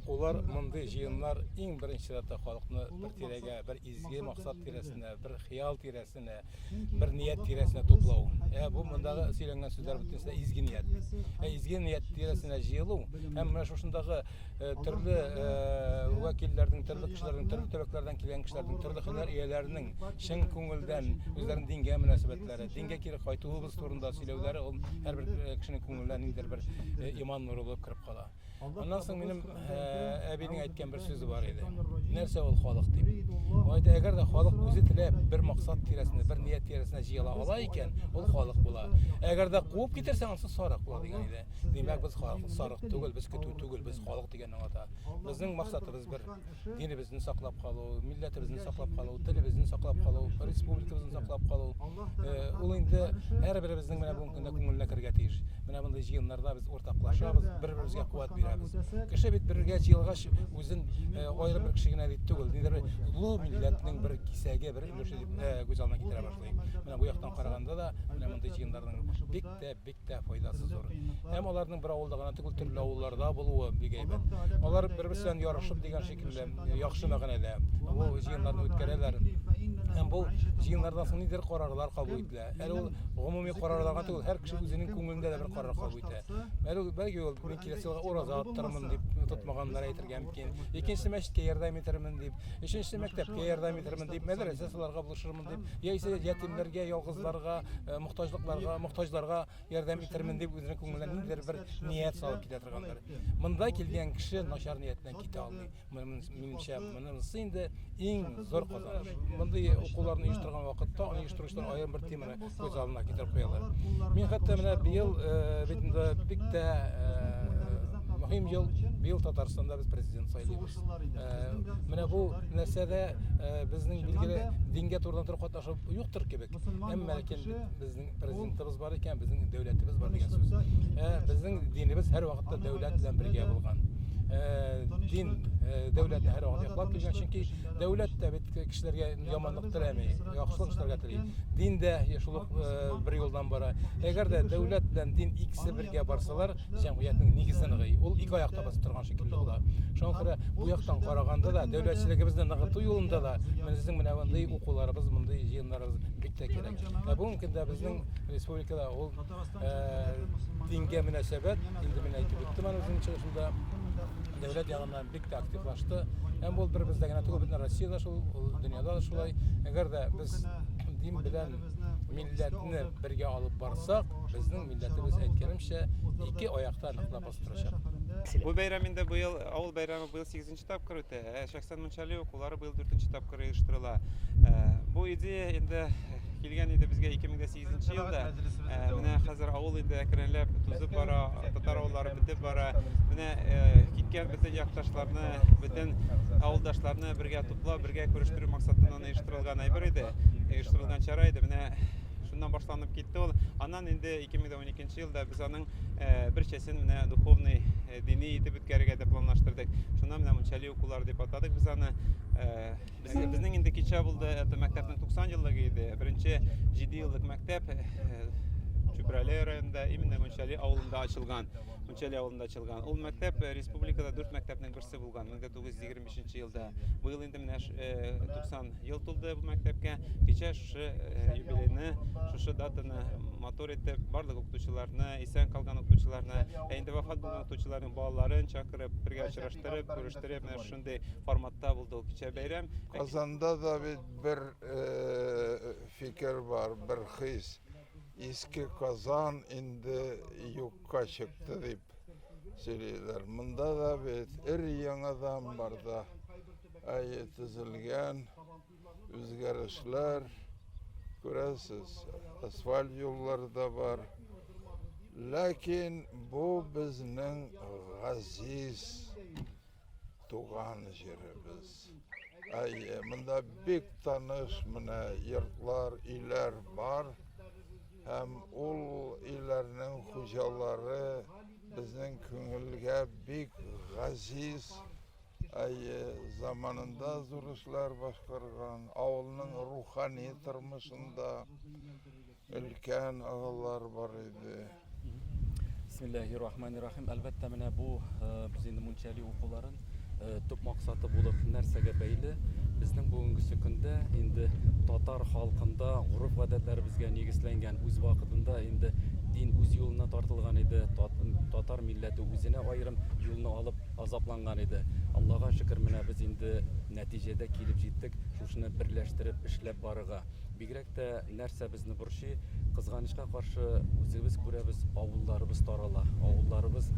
Олар мындай жыйыннар иң беренче чиратта халыкны бер тирәгә, бер изге максат тирәсенә, бер хыял тирәсенә, бер ният тирәсенә туплау. Бу мондагы сөйләнгән сүзләр бөтенесе изге ният. Изге ният тирәсенә җыелу һәм менә шушындагы төрле вәкилләрнең, төрле кешеләрнең, төрле төбәкләрдән килгән кешеләрнең, төрле һөнәр ияләренең чын күңелдән үзләренең дингә мөнәсәбәтләре, дингә кире кайтуыбыз турында сөйләүләре ул һәрбер кешенең күңеленә ниндидер бер иман нуры булып кирип кала. Аннан соң минем әбинең әйткән бер сүзе бар иде. Нәрсә ул халык дип. Айда әгәр дә халык үзе теләп бер максат тирәсенә, бер ният тирәсенә җыела ала икән, ул халык була. Әгәр дә куып китерсәң, ансы сарык була дигән иде. Димәк, без халык сарык түгел, без көтү түгел, без халык дигәнне ата. Безнең максатыбыз бер. Динебезне саклап калу, милләтебезне саклап калу, телебезне саклап калу, республикабызны саклап калу. Ул инде һәрберебезнең менә бу көндә күңеленә кергә тиеш. Менә мондай җыеннарда без уртаклашабыз, бер-беребезгә куәт бирәбез. Кеше бит бергә җыелгач үзен аерым бер кеше генә дип түгел, нидер улы милләтнең бер кисәге, бер өлеше дип күз алдына китерә башлый. Менә бу яктан караганда да менә мондай җыеннарның бик тә файдасы зур. Һәм аларның бер авылда гына түгел, төрле авылларда булуы бик әйбәт. Алар бер-берсеннән ярашып дигән шикелле яхшы мәгънәдә бу җыеннарны үткәрәләр. Һәм бу җыеннардан соң нидер карарлар кабул ителә. Әле ул гомуми карарларга түгел, һәр кеше үзенең күңелендә дә бер карар кабул итә. Бәлки ул мин киләсе елга ураза тоттырмын дип тотмаганнар әйтергә мөмкин. Икенче мәчеткә ярдәм итермен дип, өченче мәктәпкә ярдәм итермен дип, мәдрәсә саларга булышырмын дип, яисә ятимнәргә, ялгызларга, мохтаҗларга ярдәм итермен дип үзенең күңеленә ниндидер бер ният салып китә торгандыр. Монда килгән кеше начар ниятеннән китә алмый. Минемчә, монысы инде иң зур казаныш. Мондай укуларны оештырган вакытта аны оештыручылар аерым бер теманы күз алдына китереп куялар. Мин хәтта менә быел бит инде бик тә мөһим ел, быел Татарстанда без президент сайлыйбыз. Менә бу нәрсәдә безнең билгеле дингә турыдан туры катнашып юктыр кебек. Әмма ләкин безнең президентыбыз бар икән, безнең дәүләтебез бар дигән сүз. Безнең динебез һәр вакытта дәүләт белән бергә булган. Дин дәүләтне һәр вакыт яклап килгән, чөнки дәүләт тә бит кешеләргә яманлык теләми, яхшылык эшләргә тели. Дин дә шул ук бер юлдан бара. Әгәр дә дәүләт белән дин икесе бергә барсалар, җәмгыятьнең нигезе ныгый. Ул ике аякта басып торган шикелле була. Шуңа күрә бу яктан караганда да дәүләтчелегебезне ныгыту юлында да безнең менә мондый укуларыбыз, мондый җыеннарыбыз бик тә кирәк. Бүгенге көндә безнең республикада ул дингә мөнәсәбәт, инде мин әйтеп үттем аны үзенең чыгышында, дәүләт ягыннан бик тә активлашты. Һәм ул бер бездә генә түгел, бөтен Россиядә шул, дөньяда да шулай. Әгәр дә без дин белән милләтне бергә алып барсак, безнең милләтебез әйткәнемчә ике аякта ныклап басып торачак. Бу бәйрәм инде быел авыл бәйрәме быел 8-нче тапкыр үтә. Шәхсән Мунчали укулары быел 4-нче тапкыр оештырыла. Бу идея инде килгән иде безгә 2008 елда. Менә хәзер авыл инде әкренләп тузып бара, татар авыллары бетеп бара. Менә киткән бөтен якташларны, бөтен авылдашларны бергә туплап, бергә күрештерү максатыннан оештырылган әйбер иде. Оештырылган чара иде. Менә шуннан башланып китте ул. Аннан инде 2012 елда без аның берчәсен менә духовный, дини итеп үткәрергә дип планлаштырдык. Шуннан менә Мунчали укулары дип атадык без аны. Безнең инде кичә булды, мәктәпнең 90 еллыгы иде. Беренче 7 еллык мәктәп Чүпрәле районында, именно Мунчали авылында ачылган. Мунчали авылында ачылган. Ул мәктәп республикада 4 мәктәпнең берсе булган 1925 елда. Быел инде менә 90 ел тулды бу мәктәпкә. Кичә шушы юбилейны, шушы датаны матур итеп барлык укытучыларны, исән калган укытучыларны, инде вафат булган укытучыларның балаларын чакырып, бергә очраштырып, күрештереп, менә шундый форматта булды ул кичә бәйрәм. Казанда да бит бер фикер бар, бер хис. Иске Казан инде юкка чыкты дип сөйлиләр. Монда да бит яңадан бар да төзелгән үзгәрешләр күрәсез. Асфальт юллары да бар. Ләкин бу безнең газиз туган җиребез. Монда бик таныш менә йортлар, өйләр бар. Һәм ул өйләрнең хуҗалары безнең күңелгә бик газиз. Заманында зур эшләр башкарган, авылның рухани тормышында өлкән агалар бар иде. Бисмиллаһир-рахманир-рахим. Әлбәттә менә бу без инде Мунчали укуларын төп максаты булып нәрсәгә бәйле? Безнең бүгенге көндә инде татар халкында гореф-гадәтләребезгә нигезләнгән үз вакытында инде дин үз юлына тартылган иде. Татар милләте үзенә аерым юлны алып азапланган иде. Аллага шөкер, менә без инде нәтиҗәдә килеп җиттек, шушыны берләштереп эшләп барырга. Бигрәк тә нәрсә безне борчый, кызганычка каршы үзебез күрәбез, авылларыбыз тарала, авылларыбыз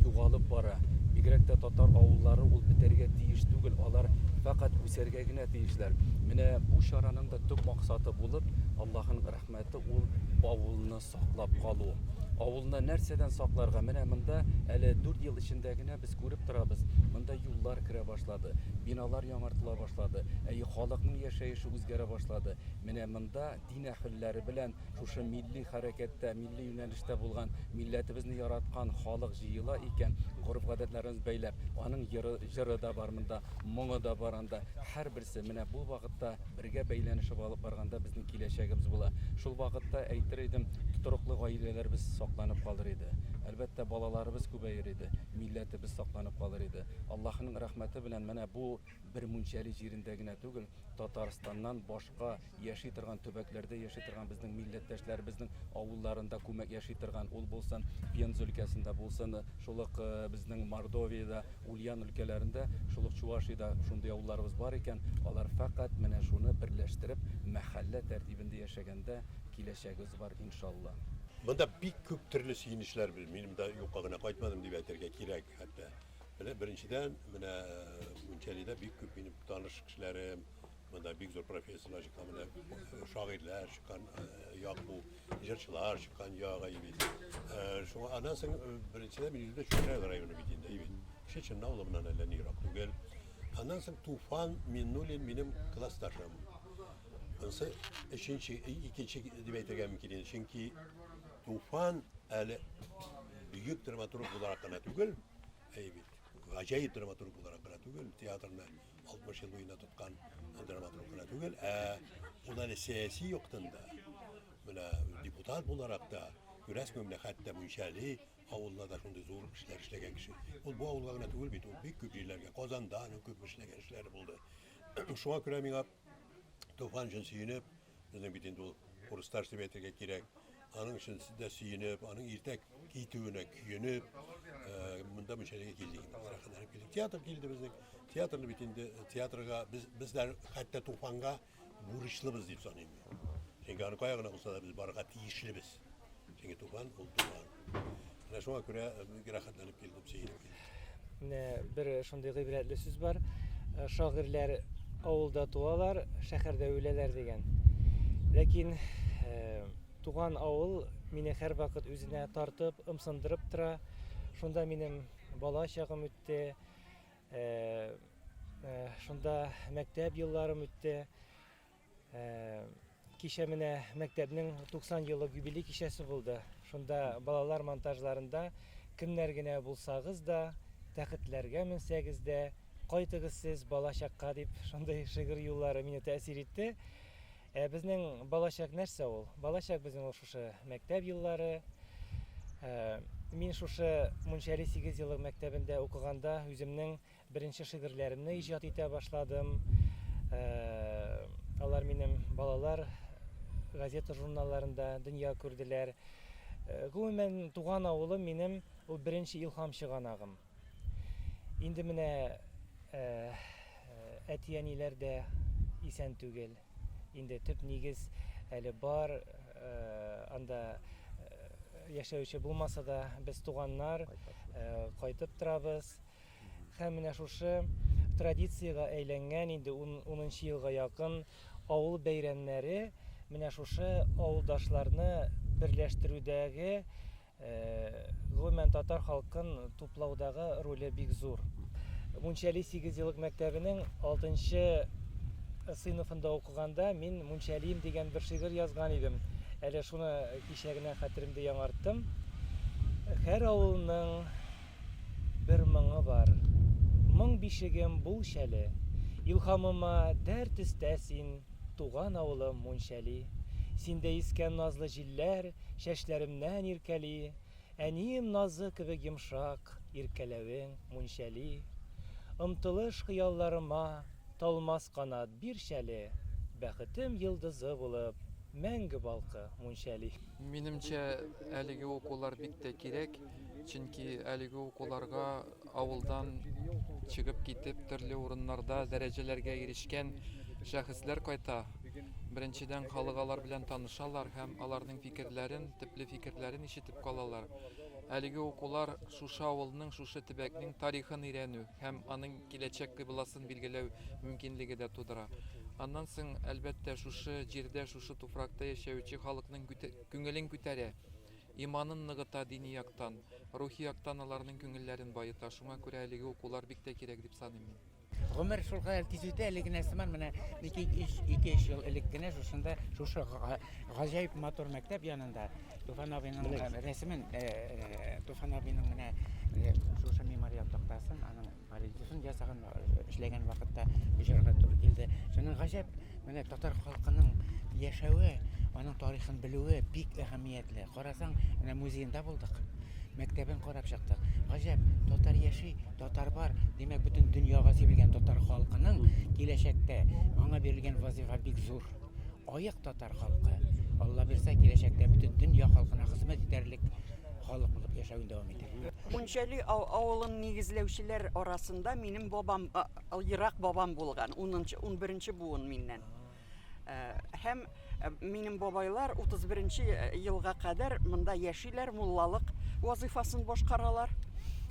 югалып бара. Бигрәк тә татар авыллары ул бетәргә тиеш түгел, алар фақат үсәргә генә тиешләр. Менә бу чараның да төп максаты булып, Аллаһның рәхмәте ул авылны саклап калу. Авылны нәрсәдән сакларга? Менә монда әле 4 ел эчендә генә без күреп торабыз. Монда юллар керә башлады, биналар яңартыла башлады, халыкның яшәеше үзгәрә башлады. Менә монда дин әһелләре белән шушы милли хәрәкәттә, милли юнәлештә булган милләтебезне яраткан халык җыела икән, гореф-гадәтләребез бәйләп, аның җыры да бар монда, моңы да бар анда. Һәрберсе менә бу вакытта бергә бәйләнешеп алып барганда безнең киләчәгебез була. Шул вакытта әйтер идем, тотрыклы гаиләләребез сакланып калыр иде. Әлбәттә балаларыбыз күбәер иде, милләтебез сакланып калыр иде. Аллаһның рәхмәте белән менә бу бер мунчали җирендә генә түгел, Татарстаннан башка яши торган төбәкләрдә яши торган безнең милләттәшләребезнең авылларында күмәк яши торган, ул булсын Пенза өлкәсендә булсын, шул ук безнең Мордовиядә, Ульян өлкәләрендә, шул ук Чувашиядә шундый авылларыбыз бар икән, алар фақат менә шуны берләштереп, мәхәллә тәртибендә яшәгәндә киләчәгебез бар иншалла. Монда бик күп төрле сөенечләр бир. Минем дә юкка гына кайтмадым дип әйтергә кирәк хәтта. Менә беренчедән, менә Мунчалида бик күп минем таныш кешеләрем, монда бик зур профессорлар чыккан, менә шагыйрьләр чыккан, Якуб, җырчылар чыккан яга ибит. Шуңа аннан соң беренчедән мин үзем Шүрәк районы бит инде ибит. Шечен авылымнан әллә нирак түгел. Аннан соң Туфан Миннуллин минем классташым. Онсы икенче дип әйтергә мөмкин, чөнки Туфан әле бөек драматург буларак кына түгел, бит, гаҗәеп драматург буларак кына түгел, театрны 60 ел буена тоткан драматург кына түгел, ул әле сәяси яктында, менә депутат буларак да, күрәсең менә хәтта Мунчали авылларда шундый зур эшләр эшләгән кеше. Ул бу авылга гына түгел бит, ул бик күп җирләргә, Казанда күп эшләгән эшләре булды. Шуңа күрә миңа Туфан өчен сөенеп, безнең бит инде ул урысташ дип әйтергә кирәк. Аның өчен дә сөенеп, аның иртәк китүенә көенеп, монда Мунчалига килдек. Театр килде безнең. Театрны бит инде театрга безләр хәтта Туфанга бурычлыбыз дип саныйм. Чөнки аны кая гына булса да без барырга тиешлебез. Чөнки Туфан ул Туфан. Менә шуңа күрә рәхәтләнеп килдем, сөенеп килдем. Менә бер шундый гыйбрәтле сүз бар. Шагыйрьләр авылда туалар, шәһәрдә үләләр дигән. Ләкин туган авыл мине һәр вакыт үзенә тартып, ымсындырып тора. Шунда минем бала чагым үтте. Шунда мәктәп елларым үтте. Кичә менә мәктәпнең 90 еллык юбилей кичәсе булды. Шунда балалар монтажларында кемнәр генә булсагыз да, тәхетләргә менсәгез дә, кайтыгыз сез балачакка дип шундай шигырь юллары мине тәэсир итте. Безнең балачак нәрсә ул? Балачак безнең ул шушы мәктәп еллары. Мин шушы Мунчали 8 еллык мәктәбендә укыганда үземнең беренче шигырьләремне иҗат итә башладым. Алар минем балалар газета журналларында дөнья күрделәр. Гомумән туган авылым минем ул беренче илһам чыганагым. Инде менә әти-әниләр дә исән түгел. Инде төп нигез әле бар, анда яшәүче булмаса да без туганнар кайтып торабыз. Һәм менә шушы традициягә әйләнгән инде 10 елга якын авыл бәйрәмнәре менә шушы авылдашларны берләштерүдәге гомумән татар халкын туплаудагы роле бик зур. Мунчали 8 еллык мәктәбенең 6 сыйныфында укыганда мин Мунчалиим дигән бер шигырь язган идем. Әле шуны кичә генә хәтеремдә яңарттым. Һәр авылның бер моңы бар. Моң бишегем булчәле. Илһамыма дәрт өстә син, туган авылым Мунчали. Синдә искән назлы җилләр чәчләремнән иркәли. Әнием назы кебек йомшак, иркәләвең Мунчали. Ымтылыш хыялларыма талмас канат биршәле, бәхетем йылдызы булып, мәңге балкы муншәли. Минемчә, әлеге укулар бик тә кирәк, чөнки әлеге укуларга авылдан чыгып китеп төрле урыннарда дәрәҗәләргә ирешкән шәхесләр кайта. Беренчедән халык алар белән танышалар һәм аларның фикерләрен, төпле фикерләрен ишетеп калалар. Әлеге укулар шушы авылның, шушы төбәкнең тарихын өйрәнү һәм аның киләчәк кыйбласын билгеләү мөмкинлеге дә тудыра. Аннан соң, әлбәттә, шушы җирдә, шушы туфракта яшәүче халыкның күңелен күтәрә, иманын ныгыта дини яктан, рухи яктан аларның күңелләрен байыта. Шуңа күрә әлеге укулар бик тә кирәк дип саныйм мин. Гомер шулга тиз үтә, әлеге нәрсәмән менә 2-3 ел элек кенә шушында шушы гаҗәеп матур мәктәп янында Туфан абыйның рәсемен, Туфан абыйның менә шушы мемориал тактасын, аның пародиясын ясаган эшләгән вакытта җырга туры килде. Шуның гаҗәп менә татар халкының яшәве, аның тарихын белүе бик әһәмиятле. Карасаң, менә музейында булдык. Мәктәбен карап чыктык. Гаҗәп, татар яши, татар бар. Димәк, бөтен дөньяга сибелгән татар халкының киләчәктә аңа бирелгән вазифа бик зур. Аяк татар халкы. Алла бирсә, киләчәктә бөтен дөнья халкына хезмәт итәрлек халык булып яшәүен дәвам итә. Мунчали авылын нигезләүчеләр арасында минем бабам, ерак бабам булган, 11нче буын миннән. Һәм минем бабайлар 31нче елга кадәр монда яшиләр, муллалык вазифасын башкаралар.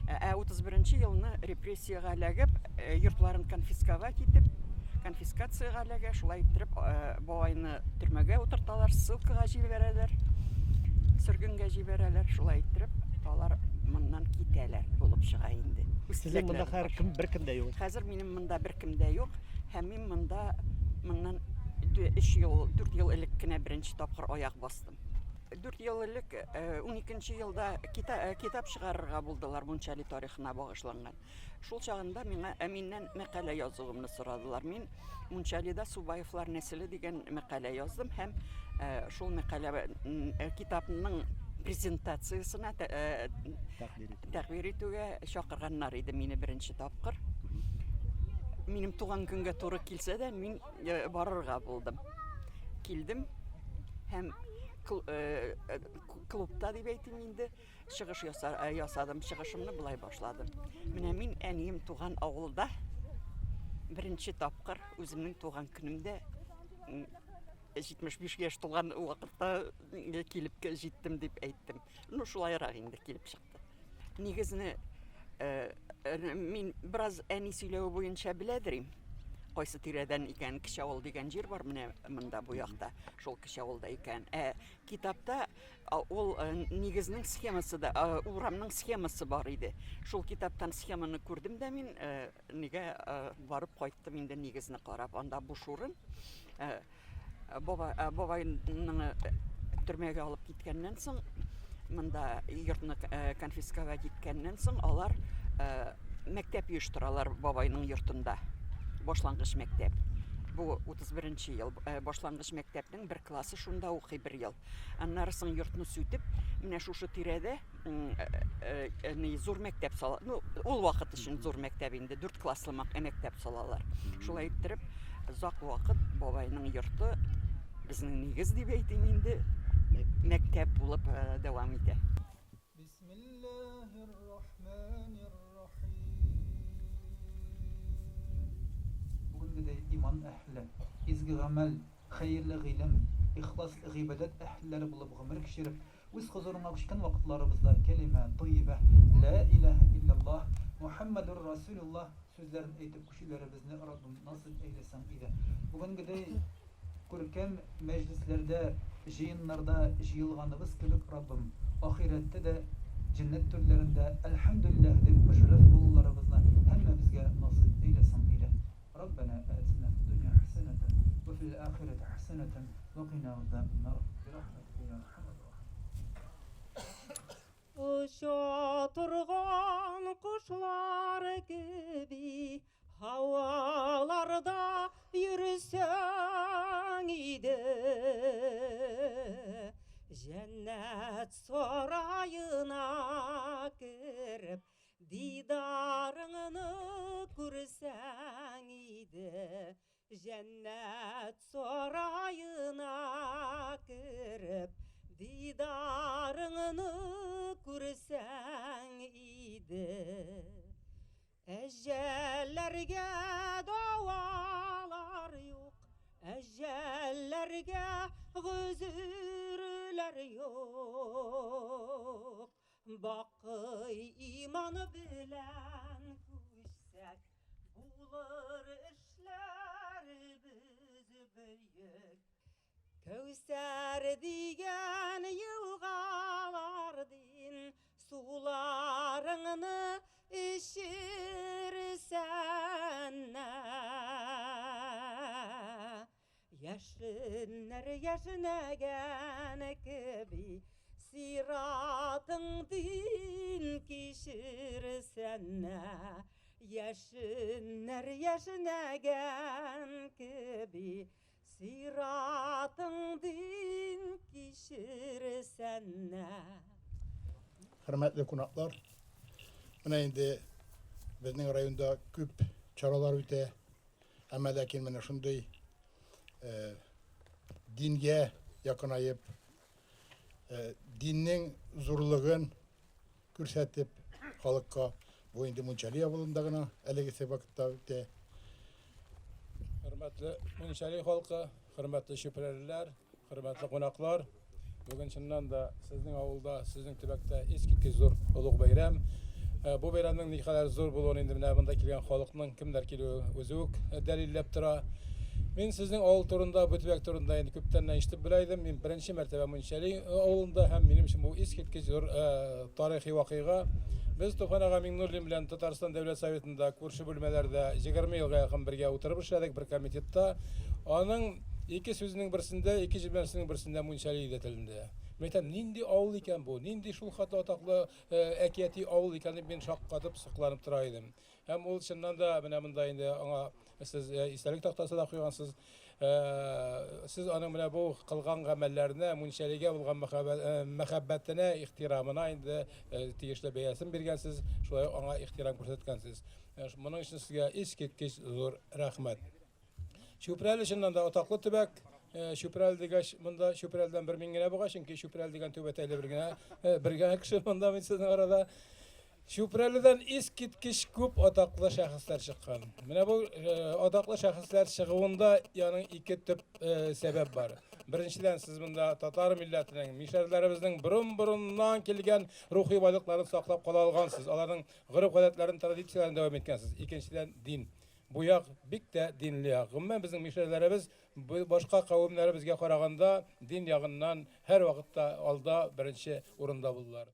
31нче елны репрессиягә эләгеп, йортларын конфискациягә эләгә, шулай итеп бабайны төрмәгә утырталар, ссылкага җибәрәләр, сөргенгә җибәрәләр, шулай итеп алар моннан китәләр булып чыга инде. Сезнең монда һәркем беркем дә юк. Хәзер минем монда беркем дә юк, һәм мин монда моннан 4 ел элек кенә беренче тапкыр аяк бастым. 4 ел элек 12нче елда китап чыгарырга булдылар Мунчали тарихына багышланган. Шул чагында миннән мәкалә язуымны сорадылар. Мин Мунчалида Субаевлар нәселе дигән мәкалә яздым һәм шул мәкалә китапның презентациясына тәкъдир итүгә чакырганнар иде мине беренче тапкыр. Минем туган көнгә туры килсә дә, мин барырга булдым. Килдем һәм клубта дип әйтим инде, чыгыш ясадым, чыгышымны булай башладым. Менә мин әнием туган авылда беренче тапкыр үземнең туган көнемдә 75 яшь тулган вакытта килеп җиттем дип әйттем. Ну шулайрак инде килеп чыкты. Нигезне мин бераз әни сөйләү буенча беләдерим. Кайсы тирәдән икән, Кече авыл дигән җир бар менә монда бу якта. Шул Кече авылда икән. Китапта ул нигезнең схемасы да, урамның схемасы бар иде. Шул китаптан схеманы күрдем дә мин нигә барып кайттым инде нигезне карап. Анда буш урын. Бабайны төрмәгә алып киткәннән соң, монда йортны конфискавать иткәннән соң, алар мәктәп оештыралар бабайның йортында. Башлангыч мәктәп. Бу 31нче ел башлангыч мәктәпнең бер классы шунда укый бер ел. Аннары соң йортны сүтеп, менә шушы тирәдә зур мәктәп сала. Ну, ул вакыт өчен зур мәктәп инде 4 класслы мәктәп салалар. Шулай итеп, озак вакыт бабайның йорты безнең нигез дип әйтим инде мәктәп булып дәвам итә. Бүгенгедәй иман әһле, изге гамәл, хәерле гыйлем, ихласлы гыйбадат әһлләре булып гомер кичереп, үз хузурыңа күчкән вакытларыбызда кәлимә тойба, ла илаһа илляллаһ, Мухаммадур Расулуллаһ сүзләрен әйтеп күчүләребезне Раббим насыйп әйләсәң иде. Бүгенгедәй күркәм мәҗлесләрдә, җыеннарда җыелганыбыз кебек Раббим, ахирәттә дә җеннәт төрләрендә әлхәмдүлилләһ дип мөшәррәф булуларыбызны һәммәбезгә насыйп әйләсәң иде. ربنا آتنا في الدنيا حسنة وفي الآخرة حسنة وقنا عذاب النار برحمتك يا أرحم الراحمين. Uça turgan kuşlar gibi havalarda yürüsen idi, cennet sarayına girip didarını görsen иде. Жәннәт сарайына кіріп, дидарыңны көрсәң иде. Әжәлләргә давалар юк, әжәлләргә гүзүрләр юк. Бақый иманы белән күчсәк, булыр эшләребез бөек. Кәүсәр дигән елгалардын суларыңны içirsenle. Yaşınlar yaşınegen gibi siratın din kişirsenle. Yaşınlar yaşınegen gibi siratın din kişirsenle. Hürmetli konaklar, Менә инде безнең районда күп чаралар үтә. Әмма ләкин менә шундый дингә якынайып, диннең зурлыгын күрсәтеп халыкка бу инде Мунчали авылында гына әлеге вакытта үтә. Hürmetli Münşeli halkı, hürmetli şüpheliler, hürmetli konaklар. Bugün şundan da sizin avulda, sizin tübekte eskitki zor ulug bayram. Bu bayramның ne kadar zor bulduğunu indi менә монда килгән халыкның кемдер килүе үзе үк дәлилләп тора. Мен сезнең авыл турында, бу төбәк турында инде күптән ишетеп белә идем. Мин беренче мәртәбә Мунчали авылында һәм минем өчен бу искиткеч зур тарихи вакыйга. Без Туфанага Миңнуллин белән Татарстан Дәүләт Советында күрше бүлмәләрдә 20 елга якын бергә утырып эшләдек бер комитетта. Аның ике сүзенең берсендә, ике җибәрсенең берсендә Мунчали иде телендә. Мәйтәм, нинди авыл икән бу? Нинди шул хәтле атаклы әкияти авыл икәнен мин шаккатып, сыкланып тора идем. Һәм ул чыннан да менә монда инде аңа сез истәлек тактасында куйгансыз. Сез аның менә бу кылган гамәлләренә, Мунчалигә булган мәхәббәтенә, ихтирамына инде тиешле бәясен биргәнсез, шулай аңа ихтирам күрсәткәнсез. Моның өчен сезгә искиткеч зур рәхмәт. Шүпрәле чыннан да атаклы төбәк. Шүпрәл дигәч, монда Шүпрәлдән бер мин генә буга, чөнки Шүпрәл дигән түбәтәйле бер генә кеше монда мин сезнең арада. Шүпрәледән искиткеч күп атаклы шәхесләр чыккан. Менә бу атаклы шәхесләр чыгуында яның ике төп сәбәп бар. Беренчедән, сез монда татар милләтенең, мишәрләребезнең борын-борыннан килгән рухи байлыкларын саклап кала алгансыз. Аларның гореф-гадәтләрен, традицияләрен дәвам иткәнсез. Икенчедән, дин. Бу як бик тә динле як. Гомумән безнең мишәрләребез башка кавемнәребезгә караганда дин ягыннан һәр вакытта алда беренче урында булдылар.